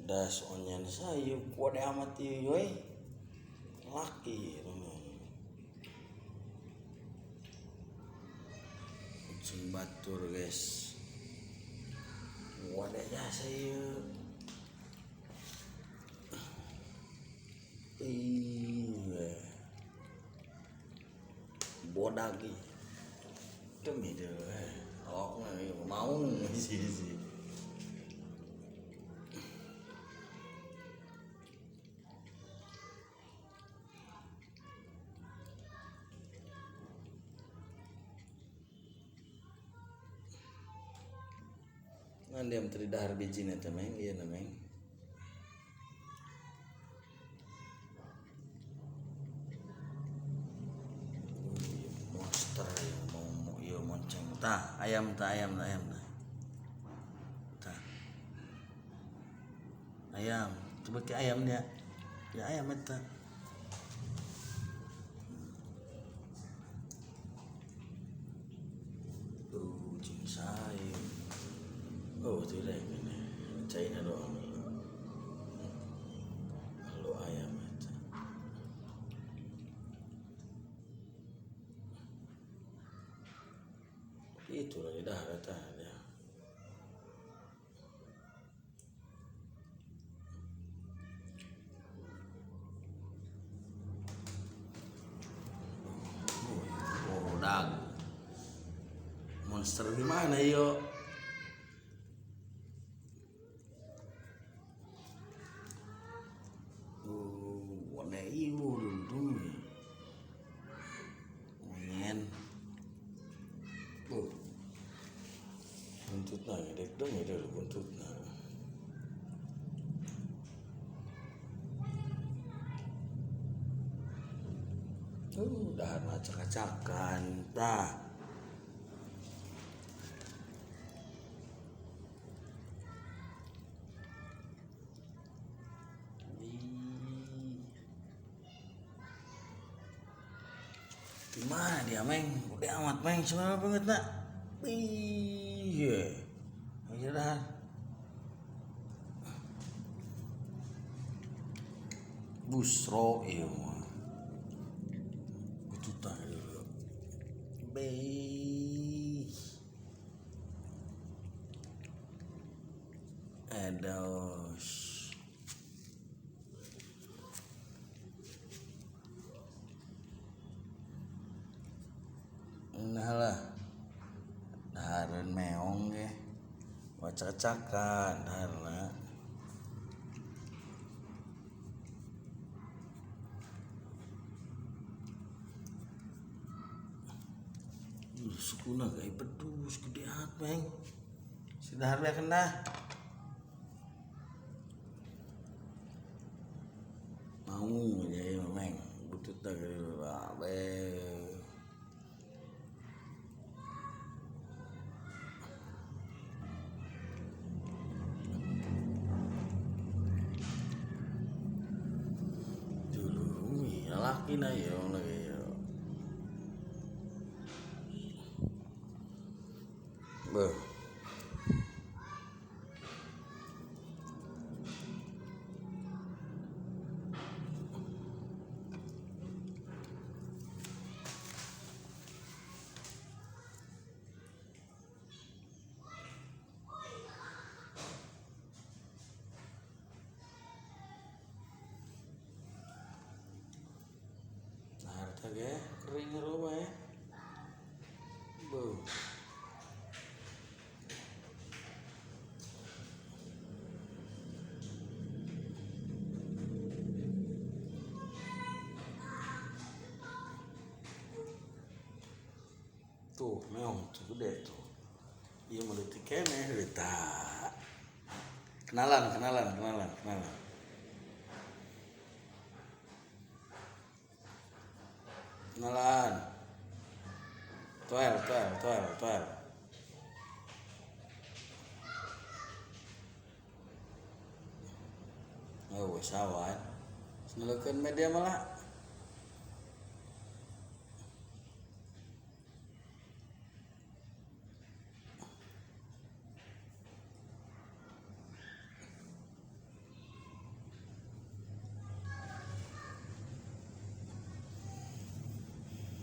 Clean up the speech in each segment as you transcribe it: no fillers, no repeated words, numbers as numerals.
das onyan sayup kuade amat ieu we laki kucing batur guys kuade ya sayup bodagi demi dia oh mau sih diam tadi dahar bijina temeng iya nameng monster yang mau iya monceng ayam tah ayam coba ke ayam dia ya ayam eta kucing sayur oh tidak ini China doang kalau ayam itu itu lagi dah kata dia dag monster gimana yo warna iu dulu ngen buntutna gedek dong ya dulu buntutna dahar acak-acakan tah gimana dia meng udah amat meng sebenarnya banget nak iya aja dah busro iya mah itu tah dulu edos nah lah dahareun meong ge wacak-acakan daharna sukuna gay pedus gede at meng si dahar we kendah mau aja meng bututna gede bae laki na yo lagi yo beuh harta ge kering rumah ya beuh tuh meong tuh gede tuh iya meleutik keneh eta kenalan toel oh sawat seneleukeun media malah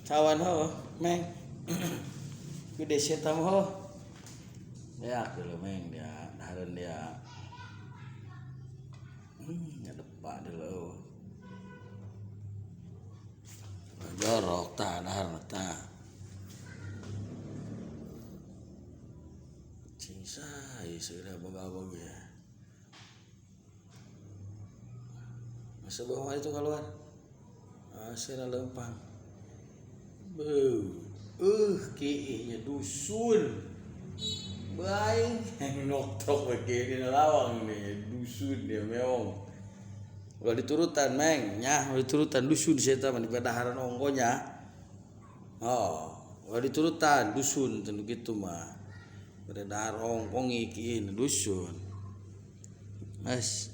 Cawan ho, Meng. Gede setam ho. Ya, dulu Meng dia, dahareun dia. Ngadepa dulu. Jorok tah daharna tah. Cing sai sudah boga-boga ya. Masa bawa itu keluar. Asal lempang. Kiinya dusun. Baik, noktok begini lawang nih, dusun dia meong. Udah diturutan Meng, udah diturutan dusun saya tahu di padaharan ongkonya. Oh, udah diturutan dusun tentu gitu mah. Pada dahar ongkong ikin dusun. Mas.